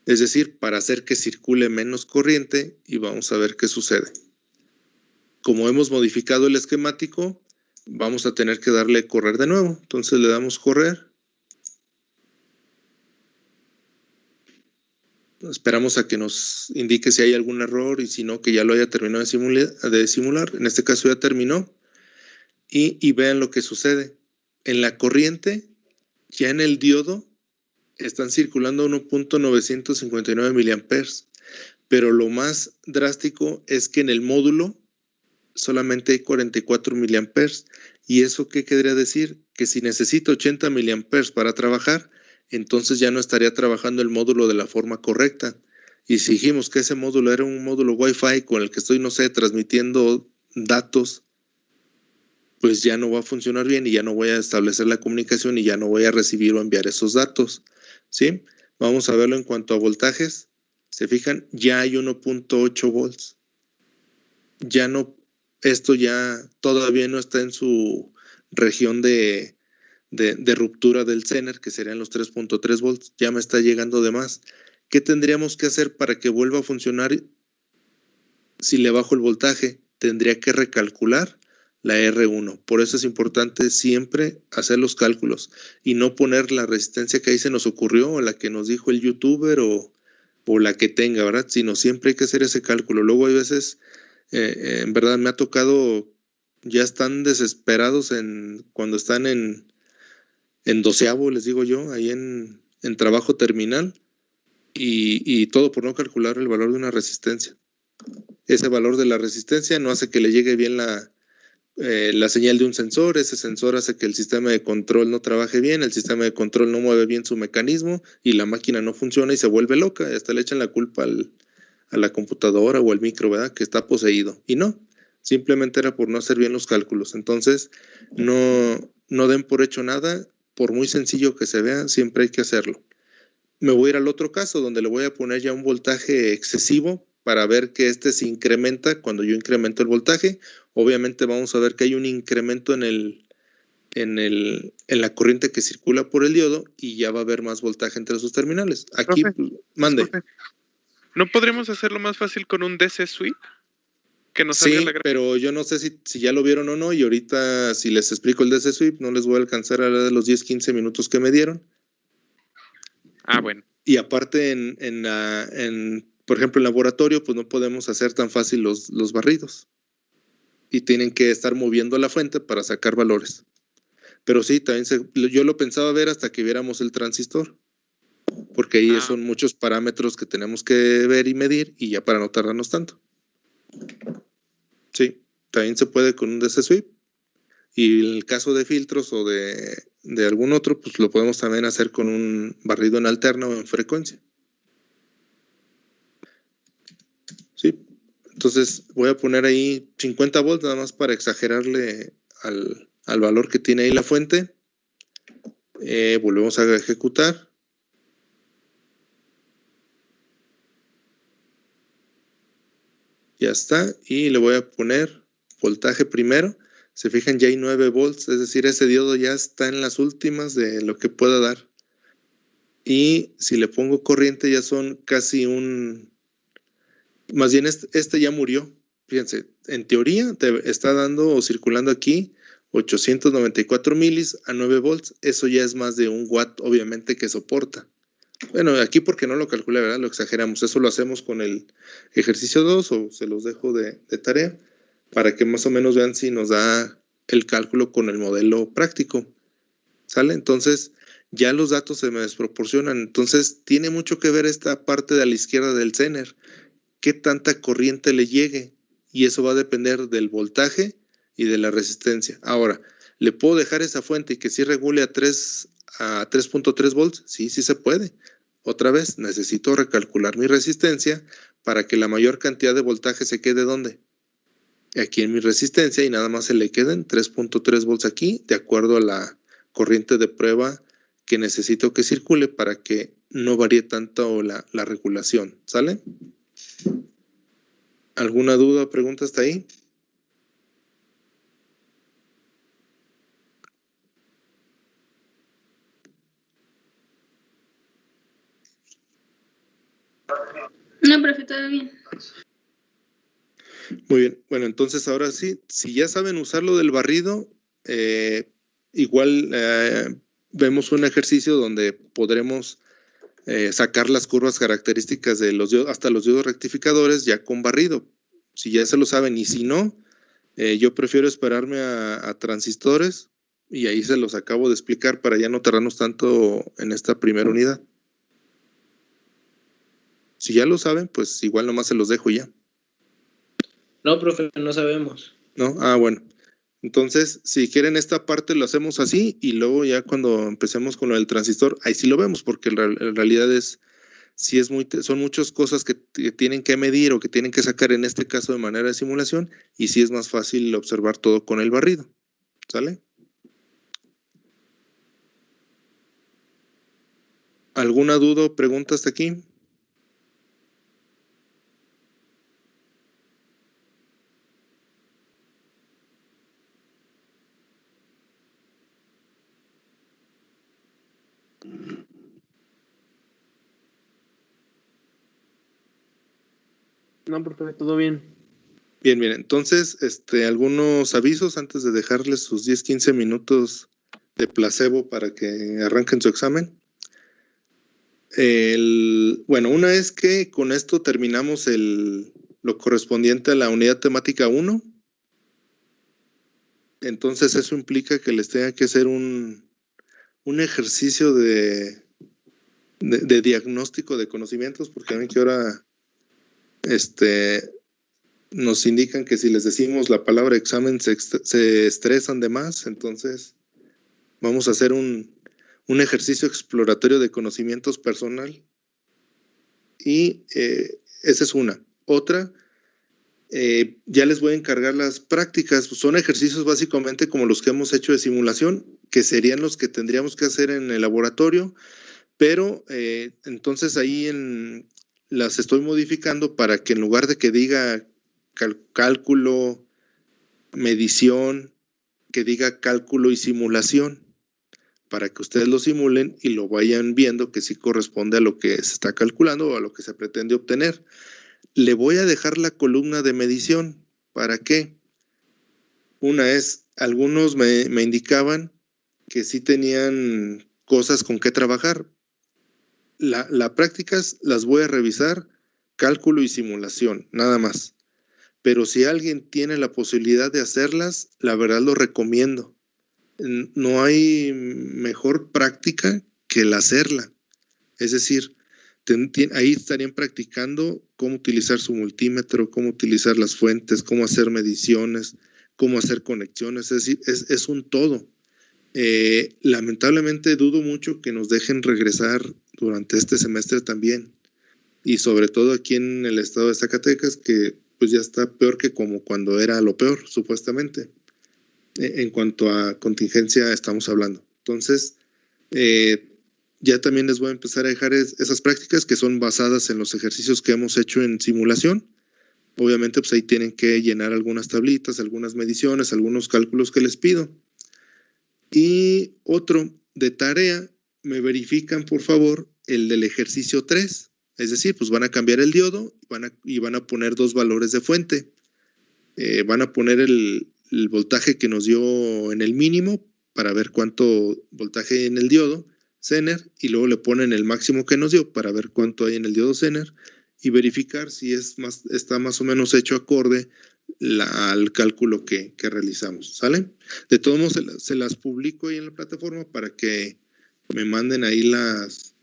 Speaker 1: Es decir, para hacer que circule menos corriente y vamos a ver qué sucede. Como hemos modificado el esquemático, vamos a tener que darle correr de nuevo. Entonces le damos correr. Esperamos a que nos indique si hay algún error y si no, que ya lo haya terminado de simular. En este caso ya terminó. Y vean lo que sucede. En la corriente, ya en el diodo, están circulando 1.959 miliamperes. Pero lo más drástico es que en el módulo solamente hay 44 miliamperes. ¿Y eso qué querría decir? Que si necesito 80 miliamperes para trabajar, entonces ya no estaría trabajando el módulo de la forma correcta. Y si dijimos que ese módulo era un módulo Wi-Fi con el que estoy, no sé, transmitiendo datos, pues ya no va a funcionar bien y ya no voy a establecer la comunicación y ya no voy a recibir o enviar esos datos. ¿Sí? Vamos a verlo en cuanto a voltajes. Se fijan, ya hay 1.8 volts. Ya no, esto ya todavía no está en su región de ruptura del Zener, que serían los 3.3 volts, ya me está llegando de más. ¿Qué tendríamos que hacer para que vuelva a funcionar si le bajo el voltaje? Tendría que recalcular la R1. Por eso es importante siempre hacer los cálculos y no poner la resistencia que ahí se nos ocurrió o la que nos dijo el youtuber o la que tenga, ¿verdad? Sino siempre hay que hacer ese cálculo. Luego hay veces, en verdad me ha tocado, ya están desesperados cuando están en doceavo, les digo yo, ahí en trabajo terminal y todo por no calcular el valor de una resistencia. Ese valor de la resistencia no hace que le llegue bien la señal de un sensor, ese sensor hace que el sistema de control no trabaje bien, el sistema de control no mueve bien su mecanismo y la máquina no funciona y se vuelve loca, y hasta le echan la culpa a la computadora o al micro, ¿verdad? Que está poseído. Y no, simplemente era por no hacer bien los cálculos. Entonces, no den por hecho nada. Por muy sencillo que se vea, siempre hay que hacerlo. Me voy a ir al otro caso, donde le voy a poner ya un voltaje excesivo para ver que este se incrementa cuando yo incremento el voltaje. Obviamente vamos a ver que hay un incremento en la corriente que circula por el diodo y ya va a haber más voltaje entre sus terminales. Aquí,
Speaker 8: Profe,
Speaker 1: mande.
Speaker 8: disculpe. ¿No podríamos hacerlo más fácil con un DC sweep? Que nos
Speaker 1: Sí,
Speaker 8: salga la
Speaker 1: pero yo no sé si ya lo vieron o no, y ahorita si les explico el DC Sweep no les voy a alcanzar a los 10-15 minutos que me dieron.
Speaker 8: Ah, bueno.
Speaker 1: Y aparte por ejemplo, en laboratorio, pues no podemos hacer tan fácil los barridos. Y tienen que estar moviendo la fuente para sacar valores. Pero sí, también yo lo pensaba ver hasta que viéramos el transistor. Porque ahí son muchos parámetros que tenemos que ver y medir y ya para no tardarnos tanto. Sí, también se puede con un DC Sweep. Y en el caso de filtros o de algún otro, pues lo podemos también hacer con un barrido en alterna o en frecuencia. Sí, entonces voy a poner ahí 50 volts nada más para exagerarle al valor que tiene ahí la fuente. Volvemos a ejecutar. Ya está. Y le voy a poner voltaje primero. Se fijan, ya hay 9 volts, es decir, ese diodo ya está en las últimas de lo que pueda dar. Y si le pongo corriente ya son casi más bien este ya murió. Fíjense, en teoría te está dando o circulando aquí 894 milis a 9 volts. Eso ya es más de 1 watt, obviamente, que soporta. Bueno, aquí porque no lo calculé, ¿verdad? Lo exageramos. Eso lo hacemos con el ejercicio 2 o se los dejo de tarea para que más o menos vean si nos da el cálculo con el modelo práctico. ¿Sale? Entonces, ya los datos se me desproporcionan. Entonces, tiene mucho que ver esta parte de a la izquierda del Zener. ¿Qué tanta corriente le llegue? Y eso va a depender del voltaje y de la resistencia. Ahora, ¿le puedo dejar esa fuente y que sí regule a 3.3 volts? Sí, sí se puede. Otra vez, necesito recalcular mi resistencia para que la mayor cantidad de voltaje se quede ¿dónde? Aquí en mi resistencia y nada más se le queden 3.3 volts aquí, de acuerdo a la corriente de prueba que necesito que circule para que no varíe tanto la regulación. ¿Sale? ¿Alguna duda o pregunta hasta ahí?
Speaker 2: No, profe, todo bien.
Speaker 1: Muy bien. Bueno, entonces ahora sí, si ya saben usar lo del barrido, igual vemos un ejercicio donde podremos sacar las curvas características de los diodos, hasta los diodos rectificadores ya con barrido. Si ya se lo saben y si no, yo prefiero esperarme a transistores y ahí se los acabo de explicar para ya no tardarnos tanto en esta primera unidad. Si ya lo saben, pues igual nomás se los dejo ya.
Speaker 3: No, profe, no sabemos.
Speaker 1: ¿No? Ah, bueno. Entonces, si quieren esta parte lo hacemos así y luego ya cuando empecemos con lo del transistor, ahí sí lo vemos porque en realidad son muchas cosas que tienen que medir o que tienen que sacar en este caso de manera de simulación y sí es más fácil observar todo con el barrido. ¿Sale? ¿Alguna duda o pregunta hasta aquí?
Speaker 5: No, profe, todo bien.
Speaker 1: Bien, bien. Entonces, algunos avisos antes de dejarles sus 10-15 minutos de placebo para que arranquen su examen. Bueno, una es que con esto terminamos lo correspondiente a la unidad temática 1. Entonces eso implica que les tenga que hacer un ejercicio de diagnóstico de conocimientos, porque a mí que ahora nos indican que si les decimos la palabra examen se estresan de más. Entonces vamos a hacer un ejercicio exploratorio de conocimientos personal y esa es una. Otra, ya les voy a encargar las prácticas. Pues son ejercicios básicamente como los que hemos hecho de simulación, que serían los que tendríamos que hacer en el laboratorio, pero entonces ahí las estoy modificando para que en lugar de que diga cálculo, medición, que diga cálculo y simulación, para que ustedes lo simulen y lo vayan viendo que sí corresponde a lo que se está calculando o a lo que se pretende obtener. Le voy a dejar la columna de medición. ¿Para qué? Una es, algunos me indicaban que sí tenían cosas con qué trabajar. Las prácticas las voy a revisar, cálculo y simulación, nada más. Pero si alguien tiene la posibilidad de hacerlas, la verdad lo recomiendo. No hay mejor práctica que el hacerla. Es decir, ahí estarían practicando cómo utilizar su multímetro, cómo utilizar las fuentes, cómo hacer mediciones, cómo hacer conexiones. Es decir, es un todo. Lamentablemente dudo mucho que nos dejen regresar durante este semestre también. Y sobre todo aquí en el estado de Zacatecas, que pues ya está peor que como cuando era lo peor, supuestamente. En cuanto a contingencia estamos hablando. Entonces, ya también les voy a empezar a dejar esas prácticas que son basadas en los ejercicios que hemos hecho en simulación Obviamente, pues ahí tienen que llenar algunas tablitas, algunas mediciones, algunos cálculos que les pido. Y otro de tarea, me verifican por favor el del ejercicio 3. Es decir, pues van a cambiar el diodo y van a poner dos valores de fuente. Van a poner el voltaje que nos dio en el mínimo para ver cuánto voltaje hay en el diodo Zener, y luego le ponen el máximo que nos dio para ver cuánto hay en el diodo Zener y verificar si está más o menos hecho acorde al cálculo que realizamos, ¿sale? De todos modos, se las publico ahí en la plataforma para que me manden ahí los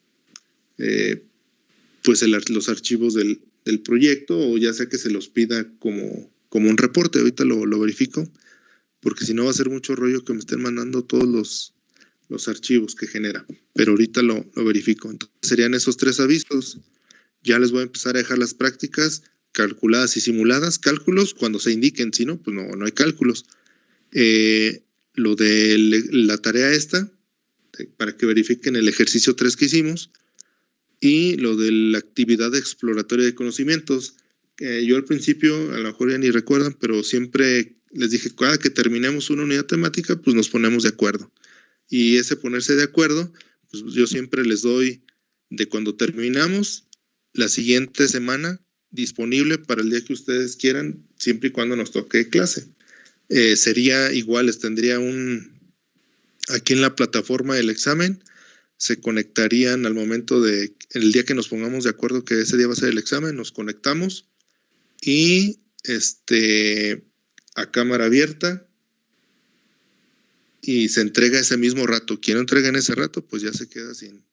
Speaker 1: archivos del proyecto, o ya sea que se los pida como un reporte. Ahorita lo verifico, porque si no va a ser mucho rollo que me estén mandando todos los archivos que genera, pero ahorita lo verifico. Entonces serían esos 3 avisos. Ya les voy a empezar a dejar las prácticas calculadas y simuladas, cálculos cuando se indiquen, si no, pues no hay cálculos. Lo de la tarea esta, para que verifiquen el ejercicio 3 que hicimos, y lo de la actividad exploratoria de conocimientos. Yo al principio, a lo mejor ya ni recuerdan, pero siempre les dije, cada que terminemos una unidad temática, pues nos ponemos de acuerdo. Y ese ponerse de acuerdo, pues yo siempre les doy de cuando terminamos, la siguiente semana disponible para el día que ustedes quieran, siempre y cuando nos toque clase. Sería igual, les tendría aquí en la plataforma del examen, se conectarían al momento el día que nos pongamos de acuerdo que ese día va a ser el examen, nos conectamos y a cámara abierta, y se entrega ese mismo rato. Quien no entrega en ese rato, pues ya se queda sin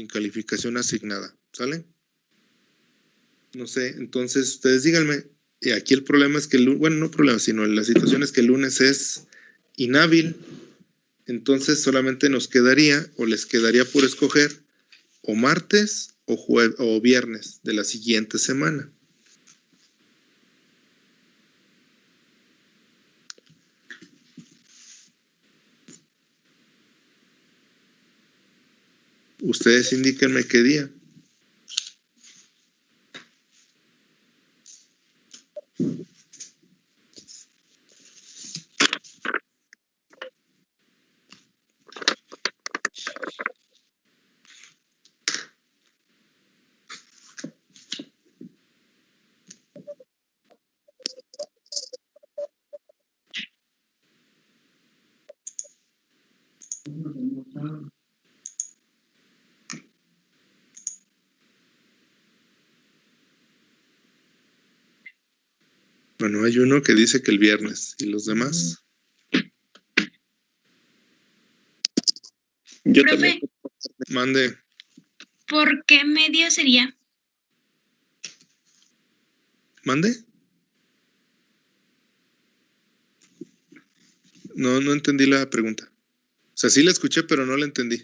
Speaker 1: calificación asignada, ¿sale? No sé, entonces ustedes díganme. Y aquí el problema es que, no problema, sino la situación es que el lunes es inhábil, entonces solamente nos quedaría, o les quedaría por escoger, o martes o viernes de la siguiente semana. Ustedes indíquenme qué día. Bueno, hay uno que dice que el viernes, ¿y los demás?
Speaker 2: Yo profe, también.
Speaker 1: Mande.
Speaker 2: ¿Por qué medio sería?
Speaker 1: ¿Mande? No entendí la pregunta. O sea, sí la escuché, pero no la entendí.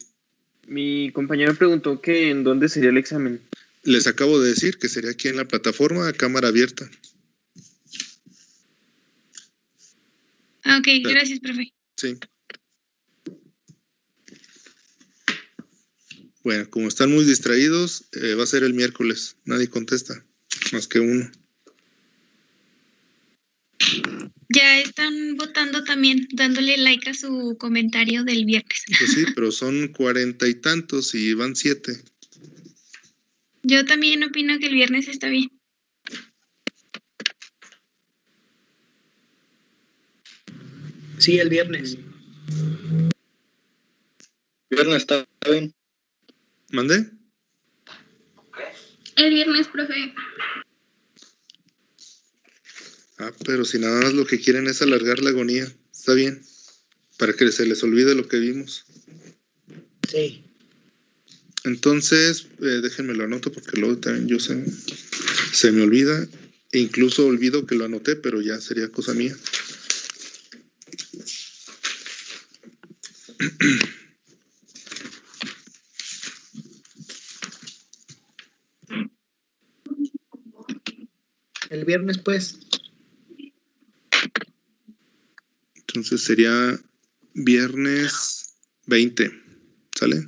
Speaker 5: Mi compañero preguntó que en dónde sería el examen.
Speaker 1: Les acabo de decir que sería aquí en la plataforma a cámara abierta.
Speaker 2: Ok, gracias, profe.
Speaker 1: Sí. Bueno, como están muy distraídos, va a ser el miércoles. Nadie contesta, más que uno.
Speaker 2: Ya están votando también, dándole like a su comentario del viernes.
Speaker 1: Pues sí, pero son 40 y tantos y van 7.
Speaker 2: Yo también opino que el viernes está bien.
Speaker 7: Sí, el viernes.
Speaker 4: Viernes está bien.
Speaker 1: ¿Mandé?
Speaker 2: El viernes, profe.
Speaker 1: Pero si nada más lo que quieren es alargar la agonía, está bien, para que se les olvide lo que vimos.
Speaker 7: Sí.
Speaker 1: Entonces, déjenme lo anoto porque luego también yo se me olvida, e incluso olvido que lo anoté, pero ya sería cosa mía.
Speaker 7: El viernes, pues.
Speaker 1: Entonces sería viernes 20, ¿sale?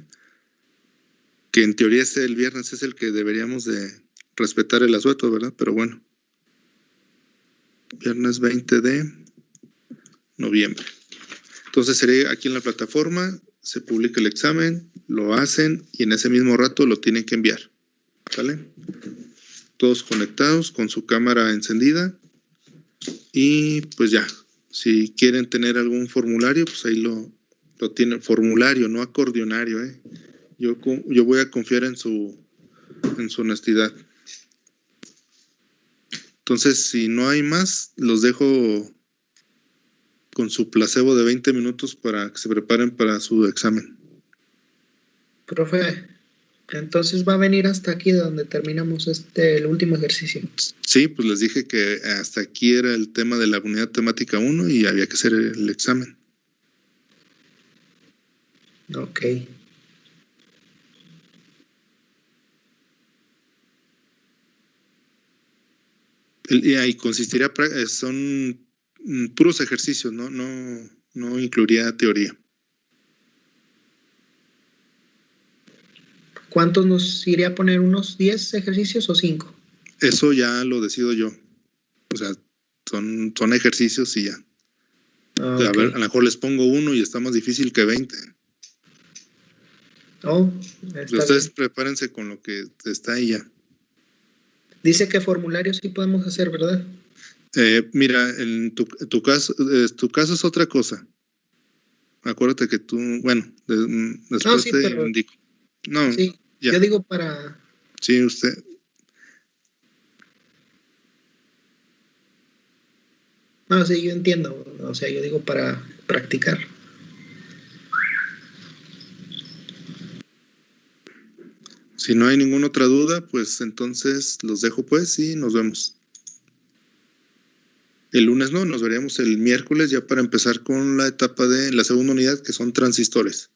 Speaker 1: Que en teoría el viernes es el que deberíamos de respetar el asueto, ¿verdad? Pero bueno. Viernes 20 de noviembre. Entonces sería aquí en la plataforma, se publica el examen, lo hacen y en ese mismo rato lo tienen que enviar. ¿Sale? Todos conectados con su cámara encendida y pues ya, si quieren tener algún formulario, pues ahí lo tienen, formulario, no acordeonario, Yo voy a confiar en su honestidad. Entonces, si no hay más, los dejo con su placebo de 20 minutos para que se preparen para su examen.
Speaker 7: Profe, entonces va a venir hasta aquí donde terminamos el último ejercicio.
Speaker 1: Sí, pues les dije que hasta aquí era el tema de la unidad temática 1 y había que hacer el examen.
Speaker 7: Ok.
Speaker 1: Y ahí consistiría, son puros ejercicios, no incluiría teoría.
Speaker 7: ¿Cuántos nos iría a poner? ¿Unos 10 ejercicios o 5?
Speaker 1: Eso ya lo decido yo. O sea, son ejercicios y ya.
Speaker 7: Okay.
Speaker 1: A ver, a lo mejor les pongo uno y está más difícil que 20.
Speaker 7: Oh,
Speaker 1: ustedes bien. Prepárense con lo que está ahí ya.
Speaker 7: Dice que formularios sí podemos hacer, ¿verdad?
Speaker 1: Mira, en tu caso es otra cosa. Acuérdate que tú, bueno, después te indico. No,
Speaker 7: sí,
Speaker 1: ya.
Speaker 7: Yo digo para...
Speaker 1: Sí, usted.
Speaker 7: No, sí, yo entiendo. O sea, yo digo para practicar.
Speaker 1: Si no hay ninguna otra duda, pues entonces los dejo pues y nos vemos. El lunes no, nos veríamos el miércoles ya para empezar con la etapa de la segunda unidad, que son transistores.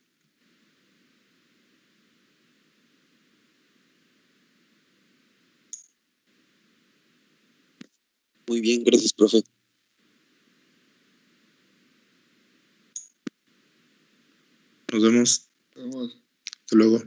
Speaker 9: Muy bien, gracias, profe.
Speaker 1: Nos vemos.
Speaker 4: Vamos.
Speaker 1: Hasta luego.